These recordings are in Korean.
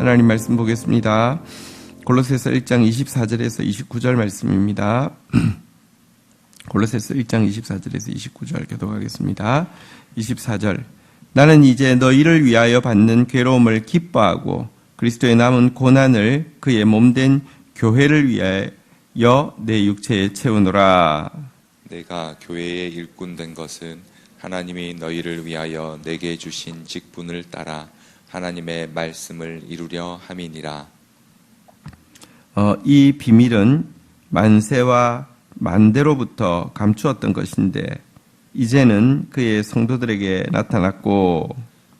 하나님 말씀 보겠습니다. 골로새서 1장 24절에서 29절 말씀입니다. 골로새서 1장 24절에서 29절 교독하겠습니다. 24절. 나는 이제 너희를 위하여 받는 괴로움을 기뻐하고 그리스도의 남은 고난을 그의 몸된 교회를 위하여 내 육체에 채우노라. 내가 교회의 일꾼 된 것은 하나님이 너희를 위하여 내게 주신 직분을 따라 하나님의 말씀을 이루려 함이니라. 이 비밀은 만세와 만대로부터 감추었던 것인데 이제는 그의 성도들에게 나타났고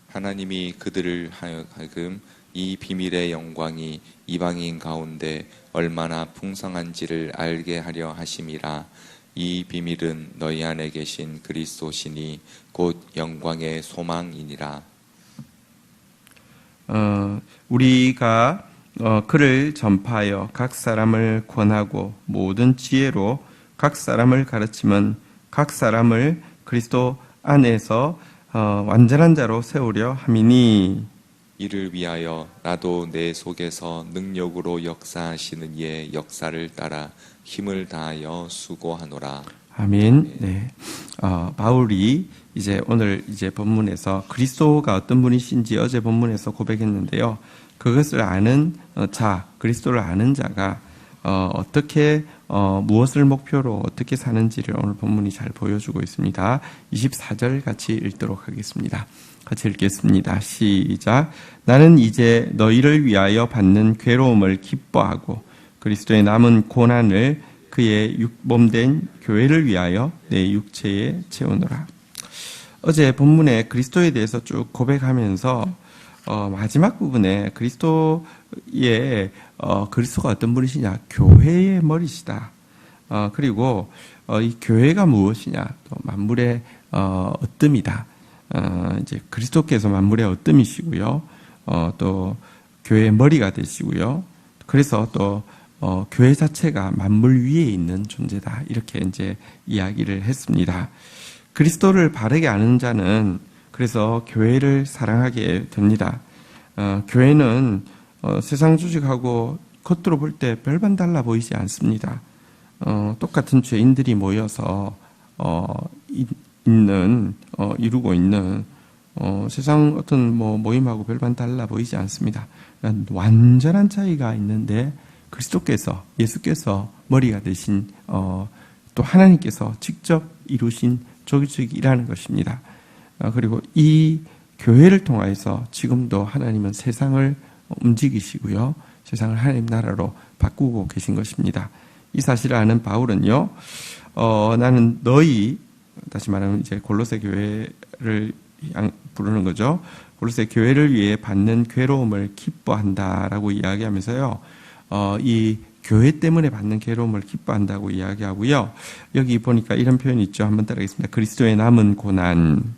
하나님이 그들을 하여금 이 비밀의 영광이 이방인 가운데 얼마나 풍성한지를 알게 하려 하심이라. 이 비밀은 너희 안에 계신 그리스도시니 곧 영광의 소망이니라. 우리가 그를 전파하여 각 사람을 권하고 모든 지혜로 각 사람을 가르치면 각 사람을 그리스도 안에서 완전한 자로 세우려 함이니 이를 위하여 나도 내 속에서 능력으로 역사하시는 이의 역사를 따라 힘을 다하여 수고하노라. 아멘. 네. 바울이 오늘 본문에서 그리스도가 어떤 분이신지 어제 본문에서 고백했는데요. 그것을 아는 그리스도를 아는 자가 어떻게 무엇을 목표로 어떻게 사는지를 오늘 본문이 잘 보여주고 있습니다. 24절 같이 읽도록 하겠습니다. 같이 읽겠습니다. 시작. 나는 이제 너희를 위하여 받는 괴로움을 기뻐하고 그리스도의 남은 고난을 그의 몸된 교회를 위하여 내 육체에 채우노라. 어제 본문에 그리스도에 대해서 쭉 고백하면서 마지막 부분에 그리스도가 어떤 분이시냐? 교회의 머리시다. 그리고 이 교회가 무엇이냐? 또 만물의 어뜸이다. 그리스도께서 만물의 어뜸이시고요. 또 교회의 머리가 되시고요. 그래서 또 교회 자체가 만물 위에 있는 존재다. 이렇게 이야기를 했습니다. 그리스도를 바르게 아는 자는 그래서 교회를 사랑하게 됩니다. 교회는 세상 조직하고 겉으로 볼 때 별반 달라 보이지 않습니다. 똑같은 죄인들이 모여서 이루고 있는 세상 어떤 모임하고 별반 달라 보이지 않습니다. 완전한 차이가 있는데 그리스도께서 예수께서 머리가 되신 또 하나님께서 직접 이루신 조직이라는 것입니다. 그리고 이 교회를 통해서 지금도 하나님은 세상을 움직이시고요. 세상을 하나님 나라로 바꾸고 계신 것입니다. 이 사실을 아는 바울은요. 나는 다시 말하면 골로새 교회를 부르는 거죠. 골로새 교회를 위해 받는 괴로움을 기뻐한다라고 이야기하면서요. 이 교회 때문에 받는 괴로움을 기뻐한다고 이야기하고요. 여기 보니까 이런 표현이 있죠. 한번 따라하겠습니다. 그리스도의 남은 고난.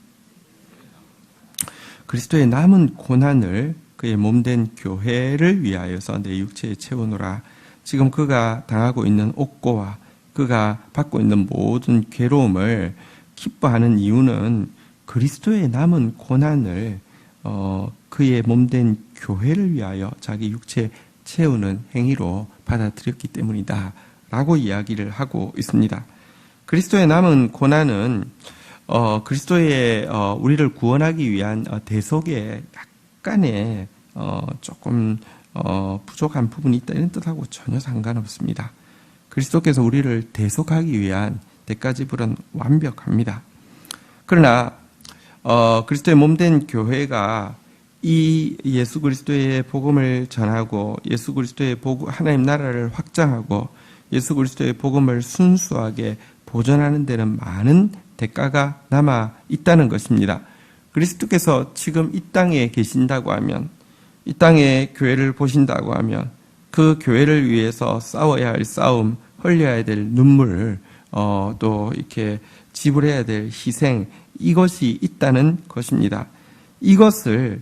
그리스도의 남은 고난을 그의 몸된 교회를 위하여서 내 육체에 채우노라. 지금 그가 당하고 있는 옥고와 그가 받고 있는 모든 괴로움을 기뻐하는 이유는 그리스도의 남은 고난을 그의 몸된 교회를 위하여 자기 육체에 채우는 행위로 받아들였기 때문이다 라고 이야기를 하고 있습니다. 그리스도의 남은 고난은 그리스도의 우리를 구원하기 위한 대속에 약간의 조금 부족한 부분이 있다 이런 뜻하고 전혀 상관없습니다. 그리스도께서 우리를 대속하기 위한 대가 지불은 완벽합니다. 그러나 그리스도의 몸된 교회가 이 예수 그리스도의 복음을 전하고 예수 그리스도의 하나님 나라를 확장하고 예수 그리스도의 복음을 순수하게 보존하는 데는 많은 대가가 남아 있다는 것입니다. 그리스도께서 지금 이 땅에 계신다고 하면, 이 땅에 교회를 보신다고 하면 그 교회를 위해서 싸워야 할 싸움, 흘려야 될 눈물, 또 이렇게 지불해야 될 희생, 이것이 있다는 것입니다. 이것을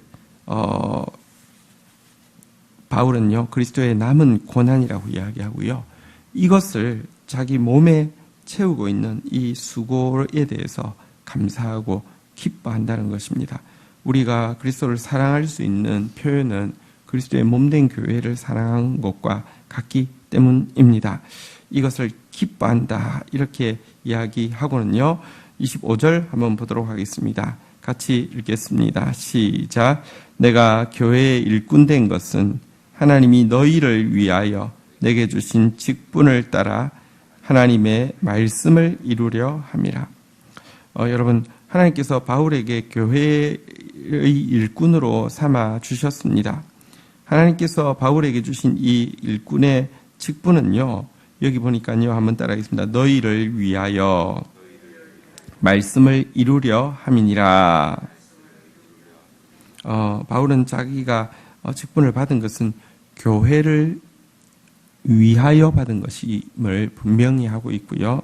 바울은요, 그리스도의 남은 고난이라고 이야기하고요. 이것을 자기 몸에 채우고 있는 이 수고에 대해서 감사하고 기뻐한다는 것입니다. 우리가 그리스도를 사랑할 수 있는 표현은 그리스도의 몸된 교회를 사랑한 것과 같기 때문입니다. 이것을 기뻐한다 이렇게 이야기하고는요. 25절 한번 보도록 하겠습니다. 같이 읽겠습니다. 시작. 내가 교회의 일꾼 된 것은 하나님이 너희를 위하여 내게 주신 직분을 따라 하나님의 말씀을 이루려 함이라. 여러분, 하나님께서 바울에게 교회의 일꾼으로 삼아 주셨습니다. 하나님께서 바울에게 주신 이 일꾼의 직분은요, 여기 보니까요, 한번 따라하겠습니다. 너희를 위하여 말씀을 이루려 함이니라. 바울은 자기가 직분을 받은 것은 교회를 위하여 받은 것임을 분명히 하고 있고요.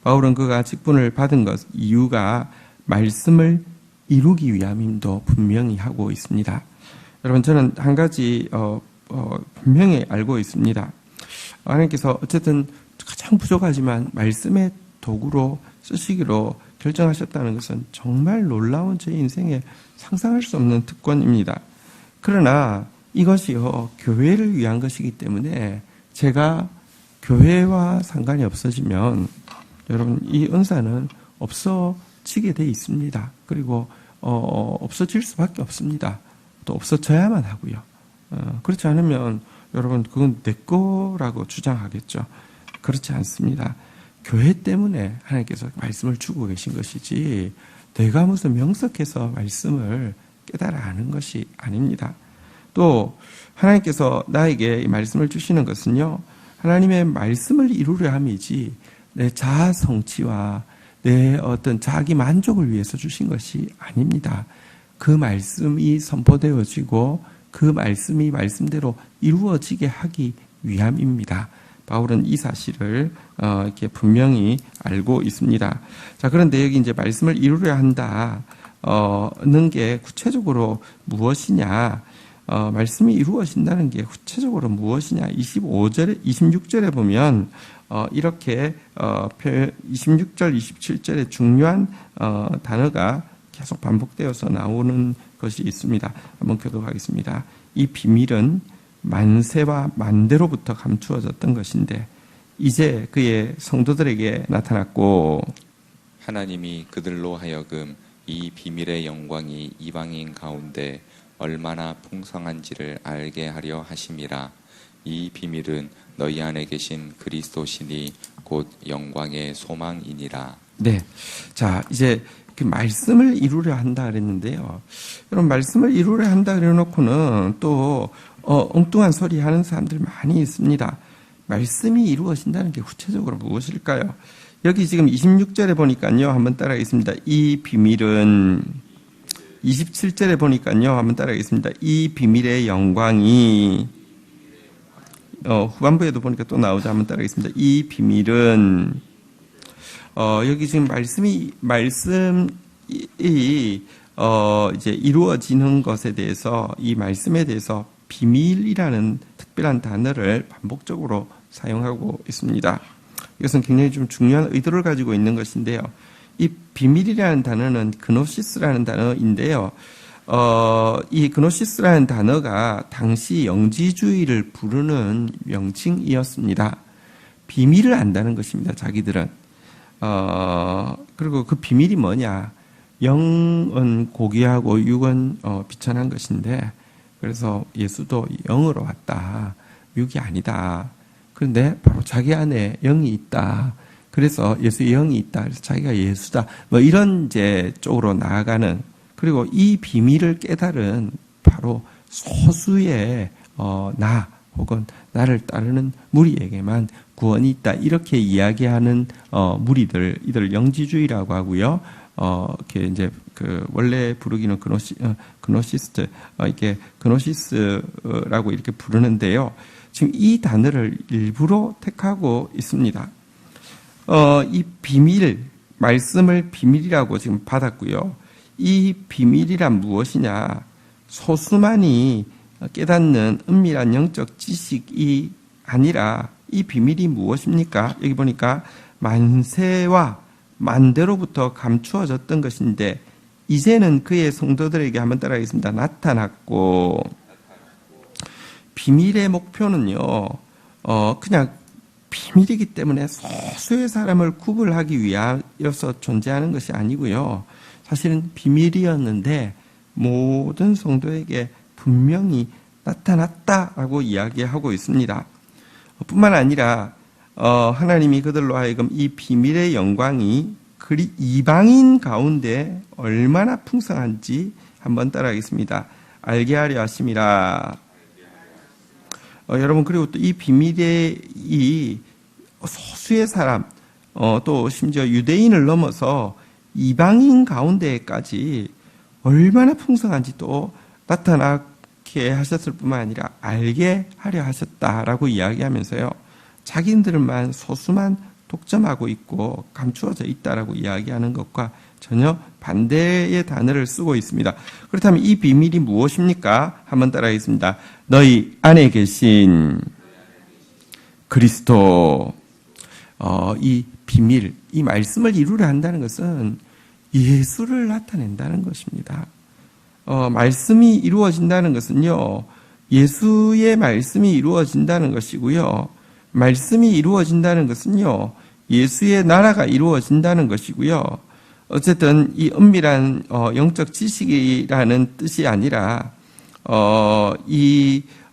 바울은 그가 직분을 받은 것 이유가 말씀을 이루기 위함임도 분명히 하고 있습니다. 여러분, 저는 한 가지 분명히 알고 있습니다. 하나님께서 어쨌든 가장 부족하지만 말씀의 도구로 쓰시기로 결정하셨다는 것은 정말 놀라운 제 인생에 상상할 수 없는 특권입니다. 그러나 이것이요, 교회를 위한 것이기 때문에 제가 교회와 상관이 없어지면 여러분, 이 은사는 없어지게 돼 있습니다. 그리고 없어질 수밖에 없습니다. 또 없어져야만 하고요. 그렇지 않으면 여러분, 그건 내 거라고 주장하겠죠. 그렇지 않습니다. 교회 때문에 하나님께서 말씀을 주고 계신 것이지 내가 무슨 명석해서 말씀을 깨달아 아는 것이 아닙니다. 또 하나님께서 나에게 이 말씀을 주시는 것은요, 하나님의 말씀을 이루려 함이지 내 자아 성취와 내 어떤 자기 만족을 위해서 주신 것이 아닙니다. 그 말씀이 선포되어지고 그 말씀이 말씀대로 이루어지게 하기 위함입니다. 바울은 이 사실을 이렇게 분명히 알고 있습니다. 자, 그런데 여기 이제 말씀을 이루려 한다는 게 구체적으로 무엇이냐? 말씀이 이루어진다는 게 구체적으로 무엇이냐? 26절에 보면 이렇게 26절, 27절에 중요한 단어가 계속 반복되어서 나오는 것이 있습니다. 한번 교독하겠습니다. 이 비밀은 만세와 만대로부터 감추어졌던 것인데 이제 그의 성도들에게 나타났고 하나님이 그들로 하여금 이 비밀의 영광이 이방인 가운데 얼마나 풍성한지를 알게 하려 하심이라. 이 비밀은 너희 안에 계신 그리스도시니 곧 영광의 소망이니라. 네, 자 이제 그 말씀을 이루려 한다 그랬는데요. 여러분, 말씀을 이루려 한다 그래놓고는 또 엉뚱한 소리 하는 사람들 많이 있습니다. 말씀이 이루어진다는 게 구체적으로 무엇일까요? 여기 지금 26절에 보니까요, 한번 따라하겠습니다. 이 비밀은 27절에 보니까요, 한번 따라하겠습니다. 이 비밀의 영광이 후반부에도 보니까 또 나오자 한번 따라하겠습니다. 이 비밀은 여기 지금 말씀이 이제 이루어지는 것에 대해서 이 말씀에 대해서 비밀이라는 특별한 단어를 반복적으로 사용하고 있습니다. 이것은 굉장히 좀 중요한 의도를 가지고 있는 것인데요. 이 비밀이라는 단어는 그노시스라는 단어인데요. 이 그노시스라는 단어가 당시 영지주의를 부르는 명칭이었습니다. 비밀을 안다는 것입니다. 자기들은. 그리고 그 비밀이 뭐냐? 영은 고귀하고 육은 비천한 것인데, 그래서 예수도 영으로 왔다. 육이 아니다. 그런데 바로 자기 안에 영이 있다. 그래서 예수의 영이 있다. 그래서 자기가 예수다. 뭐 이런 이제 쪽으로 나아가는, 그리고 이 비밀을 깨달은 바로 소수의 나 혹은 나를 따르는 무리에게만 구원이 있다. 이렇게 이야기하는 무리들, 이들 영지주의라고 하고요. 이렇게 이제 그 원래 부르기는 그노시스트, 이렇게 그노시스라고 이렇게 부르는데요. 지금 이 단어를 일부러 택하고 있습니다. 이 비밀, 말씀을 비밀이라고 지금 받았고요. 이 비밀이란 무엇이냐? 소수만이 깨닫는 은밀한 영적 지식이 아니라 이 비밀이 무엇입니까? 여기 보니까 만세와 만대로부터 감추어졌던 것인데 이제는 그의 성도들에게 한번 따라하겠습니다. 나타났고, 비밀의 목표는요, 그냥 비밀이기 때문에 소수의 사람을 구분하기 위하여서 존재하는 것이 아니고요. 사실은 비밀이었는데 모든 성도에게 분명히 나타났다라고 이야기하고 있습니다. 뿐만 아니라 하나님이 그들로 하여금 이 비밀의 영광이 그리 이방인 가운데 얼마나 풍성한지 한번 따라하겠습니다. 알게 하려 하심이라. 여러분, 그리고 또 이 비밀의 이 소수의 사람, 또 심지어 유대인을 넘어서 이방인 가운데까지 얼마나 풍성한지 또 나타나게 하셨을 뿐만 아니라 알게 하려 하셨다라고 이야기하면서요. 자기들만 소수만 독점하고 있고 감추어져 있다라고 이야기하는 것과 전혀 반대의 단어를 쓰고 있습니다. 그렇다면 이 비밀이 무엇입니까? 한번 따라하겠습니다. 너희 안에 계신 그리스도. 이 비밀, 이 말씀을 이루려 한다는 것은 예수를 나타낸다는 것입니다. 말씀이 이루어진다는 것은요, 예수의 말씀이 이루어진다는 것이고요. 말씀이 이루어진다는 것은요, 예수의 나라가 이루어진다는 것이고요. 어쨌든 이 은밀한 영적 지식이라는 뜻이 아니라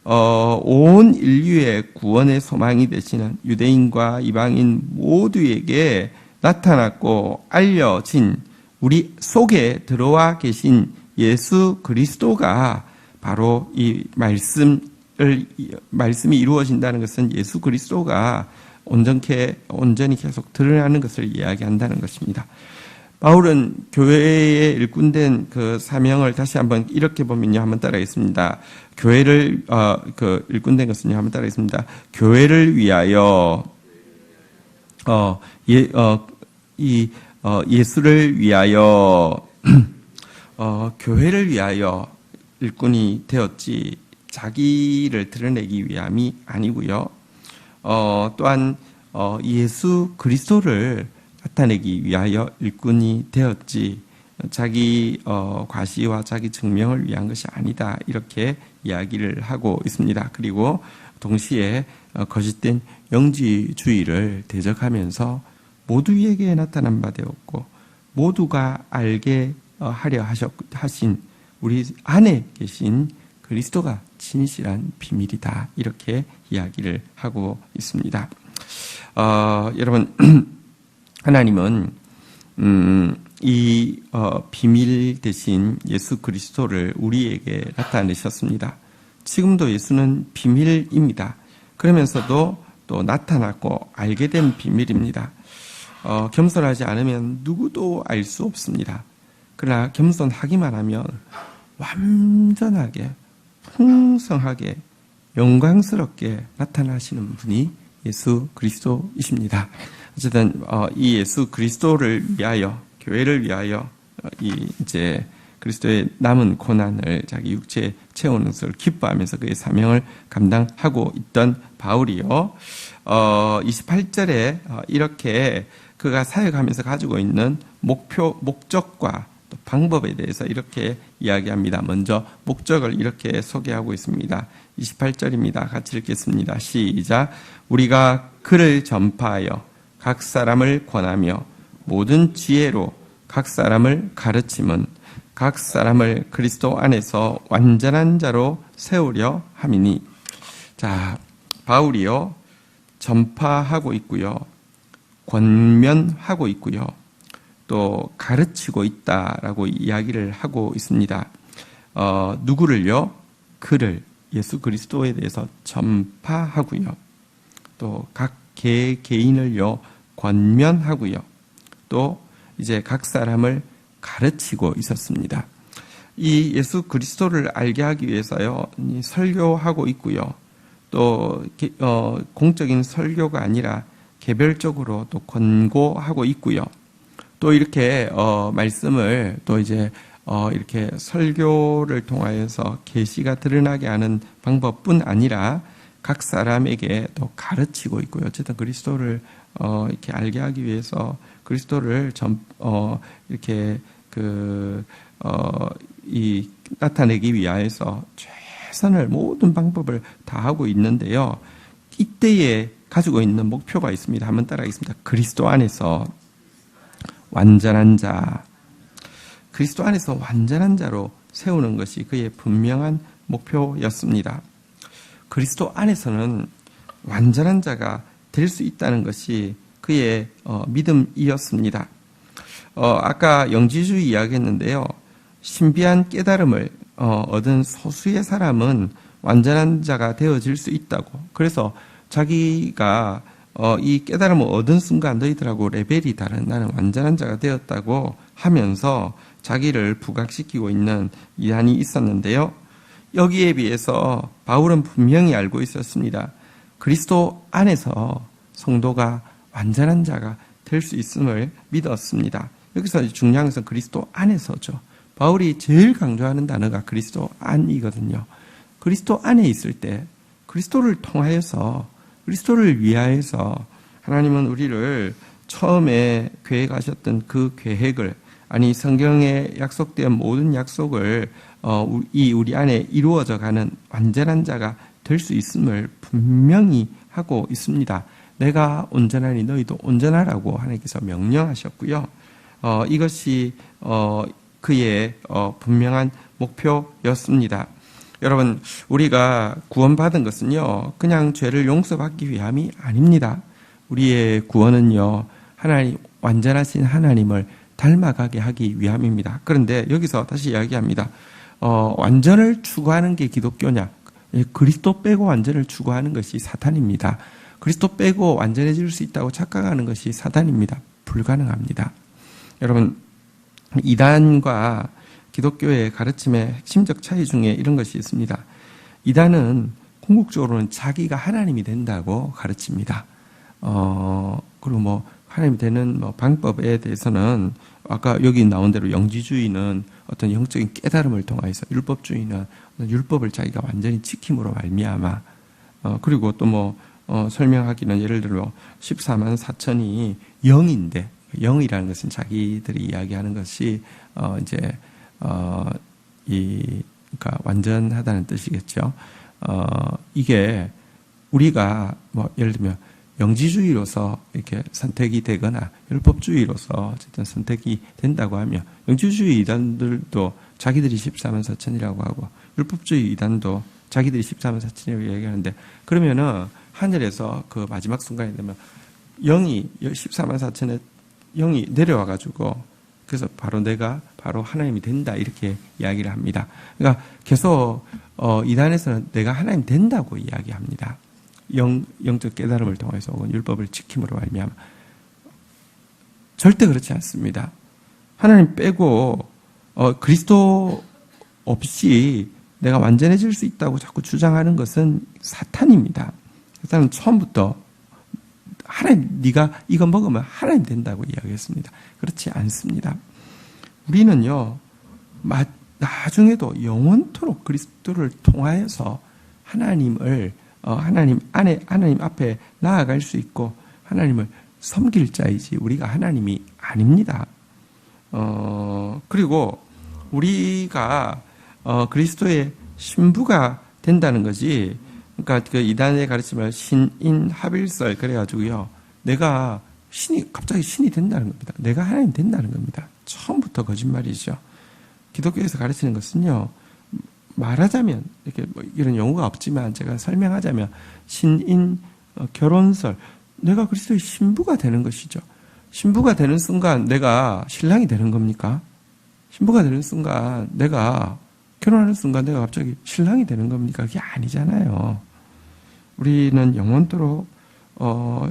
온 인류의 구원의 소망이 되시는 유대인과 이방인 모두에게 나타났고 알려진 우리 속에 들어와 계신 예수 그리스도가 바로 이 말씀이 이루어진다는 것은 예수 그리스도가 온전히 계속 드러나는 것을 이야기한다는 것입니다. 바울은 교회에 일꾼된 그 사명을 다시 한번 이렇게 보면요, 한번 따라하겠습니다. 교회를 일꾼된 것은요, 한번 따라하겠습니다. 교회를 위하여 예수를 위하여 교회를 위하여 일꾼이 되었지 자기를 드러내기 위함이 아니고요. 또한 예수 그리스도를 나타내기 위하여 일꾼이 되었지 자기 과시와 자기 증명을 위한 것이 아니다, 이렇게 이야기를 하고 있습니다. 그리고 동시에 거짓된 영지주의를 대적하면서 모두에게 나타난 바 되었고 모두가 알게 하려 하신 우리 안에 계신 그리스도가 진실한 비밀이다, 이렇게 이야기를 하고 있습니다. 여러분, 하나님은 이 비밀 대신 예수 그리스도를 우리에게 나타내셨습니다. 지금도 예수는 비밀입니다. 그러면서도 또 나타났고 알게 된 비밀입니다. 겸손하지 않으면 누구도 알 수 없습니다. 그러나 겸손하기만 하면 완전하게 풍성하게 영광스럽게 나타나시는 분이 예수 그리스도이십니다. 어쨌든 이 예수 그리스도를 위하여, 교회를 위하여 이제 그리스도의 남은 고난을 자기 육체에 채우는 것을 기뻐하면서 그의 사명을 감당하고 있던 바울이요, 28절에 이렇게 그가 사역하면서 가지고 있는 목적과 또 방법에 대해서 이렇게 이야기합니다. 먼저 목적을 이렇게 소개하고 있습니다. 28절입니다. 같이 읽겠습니다. 시작. 우리가 그를 전파하여 각 사람을 권하며 모든 지혜로 각 사람을 가르침은 각 사람을 그리스도 안에서 완전한 자로 세우려 함이니. 자, 바울이요, 전파하고 있고요, 권면하고 있고요, 또 가르치고 있다라고 이야기를 하고 있습니다. 누구를요? 그를, 예수 그리스도에 대해서 전파하고요, 또 각 개인을요 권면하고요, 또 이제 각 사람을 가르치고 있었습니다. 이 예수 그리스도를 알게 하기 위해서요 설교하고 있고요, 또 공적인 설교가 아니라 개별적으로 또 권고하고 있고요, 또 이렇게 말씀을 또 이제 이렇게 설교를 통하여서 계시가 드러나게 하는 방법뿐 아니라 각 사람에게 또 가르치고 있고요. 어쨌든 그리스도를 이렇게 알게 하기 위해서 그리스도를 이렇게 나타내기 위하여서 최선을 모든 방법을 다하고 있는데요. 이때에 가지고 있는 목표가 있습니다. 한번 따라하겠습니다. 그리스도 안에서 완전한 자. 그리스도 안에서 완전한 자로 세우는 것이 그의 분명한 목표였습니다. 그리스도 안에서는 완전한 자가 될 수 있다는 것이 그의 믿음이었습니다. 아까 영지주의 이야기했는데요. 신비한 깨달음을 얻은 소수의 사람은 완전한 자가 되어질 수 있다고. 그래서 자기가 이 깨달음을 얻은 순간 너희들하고 레벨이 다른 나는 완전한 자가 되었다고 하면서 자기를 부각시키고 있는 이단이 있었는데요. 여기에 비해서 바울은 분명히 알고 있었습니다. 그리스도 안에서 성도가 완전한 자가 될 수 있음을 믿었습니다. 여기서 중요한 것은 그리스도 안에서죠. 바울이 제일 강조하는 단어가 그리스도 안이거든요. 그리스도 안에 있을 때 그리스도를 통하여서 그리스도를 위하여서 하나님은 우리를 처음에 계획하셨던 그 계획을 아니 성경에 약속된 모든 약속을 우리 안에 이루어져 가는 완전한 자가 될 수 있음을 분명히 하고 있습니다. 내가 온전하니 너희도 온전하라고 하나님께서 명령하셨고요. 이것이 그의 분명한 목표였습니다. 여러분, 우리가 구원받은 것은요, 그냥 죄를 용서받기 위함이 아닙니다. 우리의 구원은요, 하나님, 완전하신 하나님을 닮아가게 하기 위함입니다. 그런데 여기서 다시 이야기합니다. 완전을 추구하는 게 기독교냐? 그리스도 빼고 완전을 추구하는 것이 사탄입니다. 그리스도 빼고 완전해질 수 있다고 착각하는 것이 사탄입니다. 불가능합니다. 여러분, 이단과 기독교의 가르침의 핵심적 차이 중에 이런 것이 있습니다. 이단은 궁극적으로는 자기가 하나님이 된다고 가르칩니다. 그리고 하나님이 되는 방법에 대해서는 아까 여기 나온 대로 영지주의는 어떤 영적인 깨달음을 통해서 율법주의는 율법을 자기가 완전히 지킴으로 말미암아 그리고 또 설명하기는 예를 들어 14만 4천이 영인데 영이라는 것은 자기들이 이야기하는 것이 그러니까 완전하다는 뜻이겠죠. 이게 우리가 예를 들면 영지주의로서 이렇게 선택이 되거나 율법주의로서 어쨌든 선택이 된다고 하면 영지주의 이단들도 자기들이 14만 4천이라고 하고 율법주의 이단도 자기들이 14만 4천이라고 얘기하는데 그러면은 하늘에서 그 마지막 순간이 되면 영이 14만 4천에 영이 내려와 가지고 그래서 바로 내가 바로 하나님이 된다 이렇게 이야기를 합니다. 그러니까 계속 이단에서는 내가 하나님 된다고 이야기합니다. 영적 깨달음을 통해서 혹은 율법을 지킴으로 말미암아 절대 그렇지 않습니다. 하나님 빼고 그리스도 없이 내가 완전해질 수 있다고 자꾸 주장하는 것은 사탄입니다. 사탄은 처음부터 하나님 네가 이거 먹으면 하나님 된다고 이야기했습니다. 그렇지 않습니다. 우리는요 나중에도 영원토록 그리스도를 통하여서 하나님을 하나님 안에 하나님 앞에 나아갈 수 있고 하나님을 섬길 자이지 우리가 하나님이 아닙니다. 그리고 우리가 그리스도의 신부가 된다는 거지. 그러니까 그 이단의 가르침을 신인 합일설 그래가지고요. 내가 갑자기 신이 된다는 겁니다. 내가 하나님 된다는 겁니다. 처음부터 거짓말이죠. 기독교에서 가르치는 것은요. 말하자면 이렇게 이런 용어가 없지만 제가 설명하자면 신인 결혼설 내가 그리스도의 신부가 되는 것이죠. 신부가 되는 순간 내가 신랑이 되는 겁니까? 신부가 되는 순간 내가 결혼하는 순간 내가 갑자기 신랑이 되는 겁니까? 그게 아니잖아요. 우리는 영원토록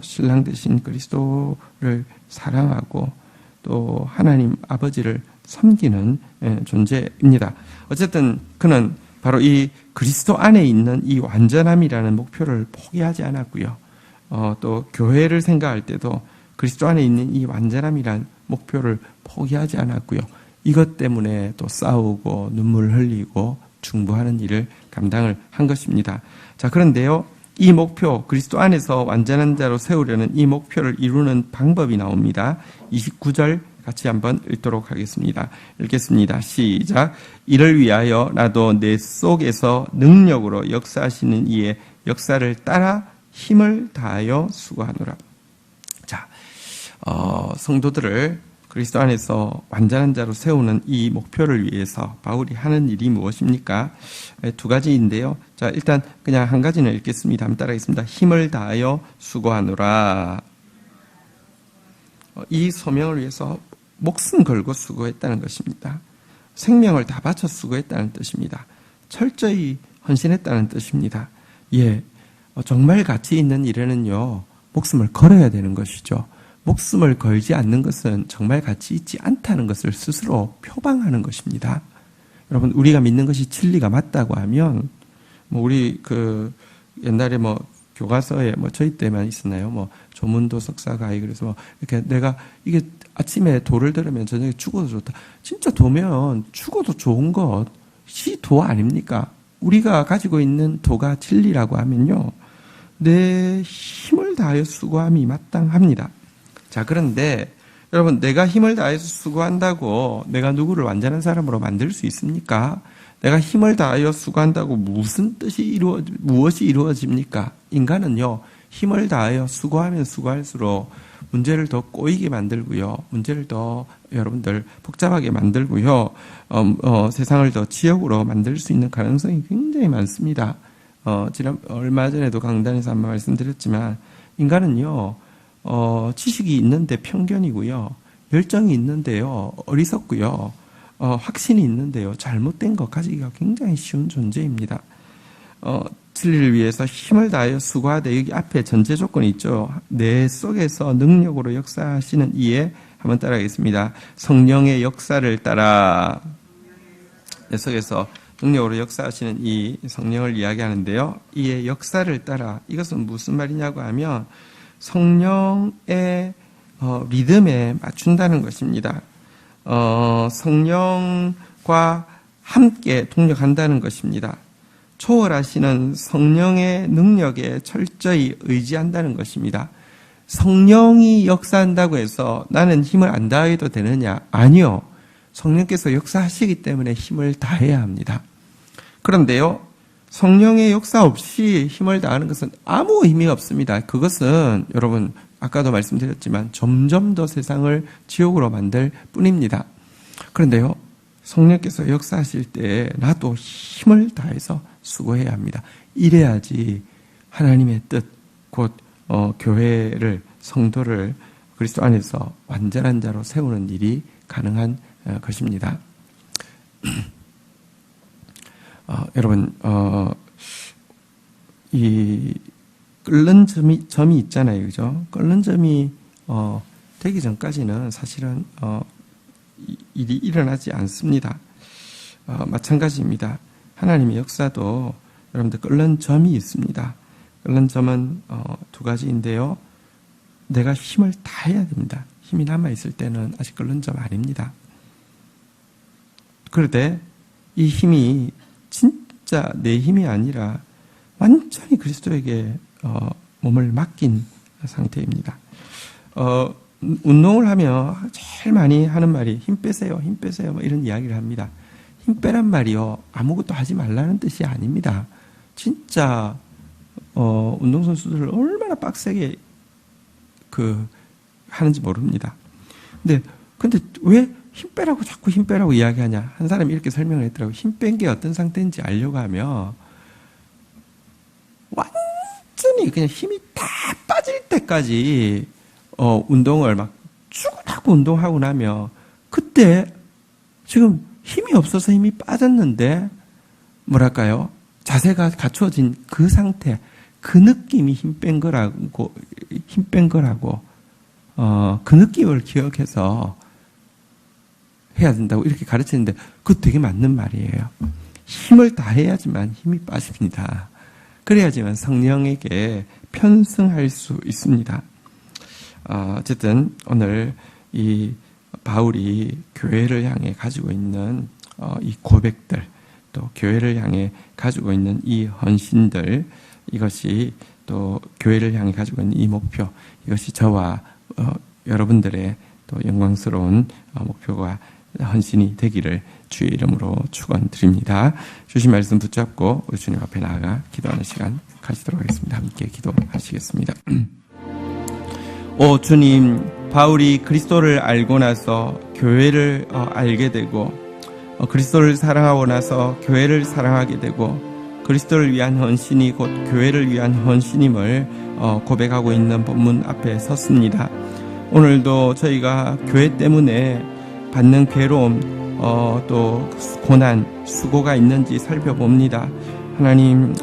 신랑 되신 그리스도를 사랑하고 또 하나님 아버지를 섬기는 존재입니다. 어쨌든 그는 바로 이 그리스도 안에 있는 이 완전함이라는 목표를 포기하지 않았고요. 또 교회를 생각할 때도 그리스도 안에 있는 이 완전함이라는 목표를 포기하지 않았고요. 이것 때문에 또 싸우고 눈물 흘리고 중보하는 일을 감당을 한 것입니다. 자, 그런데요. 이 목표, 그리스도 안에서 완전한 자로 세우려는 이 목표를 이루는 방법이 나옵니다. 29절 같이 한번 읽도록 하겠습니다. 읽겠습니다. 시작. 이를 위하여 나도 내 속에서 능력으로 역사하시는 이의 역사를 따라 힘을 다하여 수고하노라. 자, 성도들을 그리스도 안에서 완전한 자로 세우는 이 목표를 위해서 바울이 하는 일이 무엇입니까? 두 가지인데요. 자, 일단 그냥 한 가지는 읽겠습니다. 한번 따라하겠습니다. 힘을 다하여 수고하노라. 이 소명을 위해서 목숨 걸고 수고했다는 것입니다. 생명을 다 바쳐 수고했다는 뜻입니다. 철저히 헌신했다는 뜻입니다. 예, 정말 가치 있는 일에는요, 목숨을 걸어야 되는 것이죠. 목숨을 걸지 않는 것은 정말 가치 있지 않다는 것을 스스로 표방하는 것입니다. 여러분, 우리가 믿는 것이 진리가 맞다고 하면, 우리 옛날에 교과서에 저희 때만 있었나요? 조문도 석사가이 그래서 이렇게 내가 이게 아침에 도를 들으면 저녁에 죽어도 좋다. 진짜 도면 죽어도 좋은 것이 도 아닙니까? 우리가 가지고 있는 도가 진리라고 하면요, 내 힘을 다하여 수고함이 마땅합니다. 자, 그런데 여러분, 내가 힘을 다해서 수고한다고 내가 누구를 완전한 사람으로 만들 수 있습니까? 내가 힘을 다하여 수고한다고 무엇이 이루어집니까? 인간은요, 힘을 다하여 수고하면 수고할수록 문제를 더 꼬이게 만들고요, 문제를 더 여러분들 복잡하게 만들고요, 세상을 더 지옥으로 만들 수 있는 가능성이 굉장히 많습니다. 얼마 전에도 강단에서 한번 말씀드렸지만, 인간은요, 지식이 있는데 편견이고요, 열정이 있는데요, 어리석고요, 확신이 있는데요, 잘못된 것 가지기가 굉장히 쉬운 존재입니다. 진리를 위해서 힘을 다하여 수고하되, 여기 앞에 전제 조건이 있죠. 내 속에서 능력으로 역사하시는 이에, 한번 따라하겠습니다. 성령의 역사를 따라. 내 속에서 능력으로 역사하시는 이 성령을 이야기하는데요, 이의 역사를 따라, 이것은 무슨 말이냐고 하면 성령의 리듬에 맞춘다는 것입니다. 성령과 함께 동력한다는 것입니다. 초월하시는 성령의 능력에 철저히 의지한다는 것입니다. 성령이 역사한다고 해서 나는 힘을 안 다해도 되느냐? 아니요. 성령께서 역사하시기 때문에 힘을 다해야 합니다. 그런데요, 성령의 역사 없이 힘을 다하는 것은 아무 의미 없습니다. 그것은 여러분, 아까도 말씀드렸지만 점점 더 세상을 지옥으로 만들 뿐입니다. 그런데요, 성령께서 역사하실 때 나도 힘을 다해서 수고해야 합니다. 이래야지 하나님의 뜻, 곧 교회를, 성도를 그리스도 안에서 완전한 자로 세우는 일이 가능한 것입니다. 여러분, 이 끓는 점이 있잖아요, 그죠? 끓는 점이 되기 전까지는 사실은 일이 일어나지 않습니다. 마찬가지입니다. 하나님의 역사도 여러분들 끓는 점이 있습니다. 끓는 점은 두 가지인데요, 내가 힘을 다해야 됩니다. 힘이 남아있을 때는 아직 끓는 점 아닙니다. 그런데 이 힘이 진짜 내 힘이 아니라 완전히 그리스도에게 몸을 맡긴 상태입니다. 운동을 하면 제일 많이 하는 말이 힘 빼세요, 힘 빼세요, 이런 이야기를 합니다. 힘 빼란 말이요, 아무것도 하지 말라는 뜻이 아닙니다. 진짜 운동선수들을 얼마나 빡세게 하는지 모릅니다. 근데 왜 힘 빼라고 자꾸 힘 빼라고 이야기하냐? 한 사람이 이렇게 설명을 했더라고요. 힘 뺀 게 어떤 상태인지 알려고 하면 완전히 그냥 힘이 다 빠질 때까지 운동을 막 죽으라고 운동하고 나면, 그때 지금 힘이 없어서 힘이 빠졌는데 뭐랄까요? 자세가 갖추어진 그 상태, 그 느낌이 힘 뺀 거라고 그 느낌을 기억해서 해야 된다고 이렇게 가르치는데, 그거 되게 맞는 말이에요. 힘을 다해야지만 힘이 빠집니다. 그래야지만 성령에게 편승할 수 있습니다. 어쨌든 오늘 이 바울이 교회를 향해 가지고 있는 이 고백들, 또 교회를 향해 가지고 있는 이 헌신들, 이것이 또 교회를 향해 가지고 있는 이 목표, 이것이 저와 여러분들의 또 영광스러운 목표가 헌신이 되기를 주의 이름으로 축원드립니다. 주신 말씀 붙잡고 우리 주님 앞에 나아가 기도하는 시간 가지도록 하겠습니다. 함께 기도하시겠습니다. 오 주님, 바울이 그리스도를 알고 나서 교회를 알게 되고 그리스도를 사랑하고 나서 교회를 사랑하게 되고 그리스도를 위한 헌신이 곧 교회를 위한 헌신임을 고백하고 있는 본문 앞에 섰습니다. 오늘도 저희가 교회 때문에 받는 괴로움, 또 고난, 수고가 있는지 살펴봅니다. 하나님,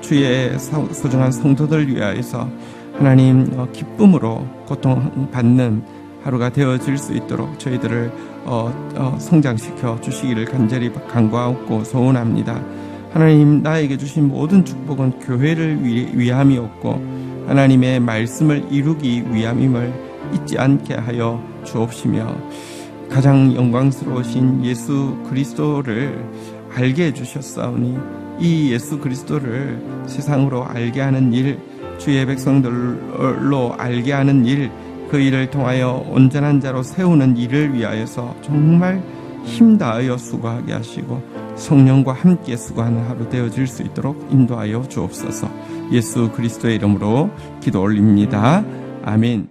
주의 소중한 성도들 위하여서 하나님 기쁨으로 고통받는 하루가 되어질 수 있도록 저희들을 성장시켜 주시기를 간절히 간구하고 소원합니다. 하나님, 나에게 주신 모든 축복은 교회를 위함이었고 하나님의 말씀을 이루기 위함임을 잊지 않게 하여 주옵시며 가장 영광스러우신 예수 그리스도를 알게 해주셨사오니 이 예수 그리스도를 세상으로 알게 하는 일, 주의 백성들로 알게 하는 일, 그 일을 통하여 온전한 자로 세우는 일을 위하여서 정말 힘다하여 수고하게 하시고 성령과 함께 수고하는 하루 되어질 수 있도록 인도하여 주옵소서. 예수 그리스도의 이름으로 기도 올립니다. 아멘.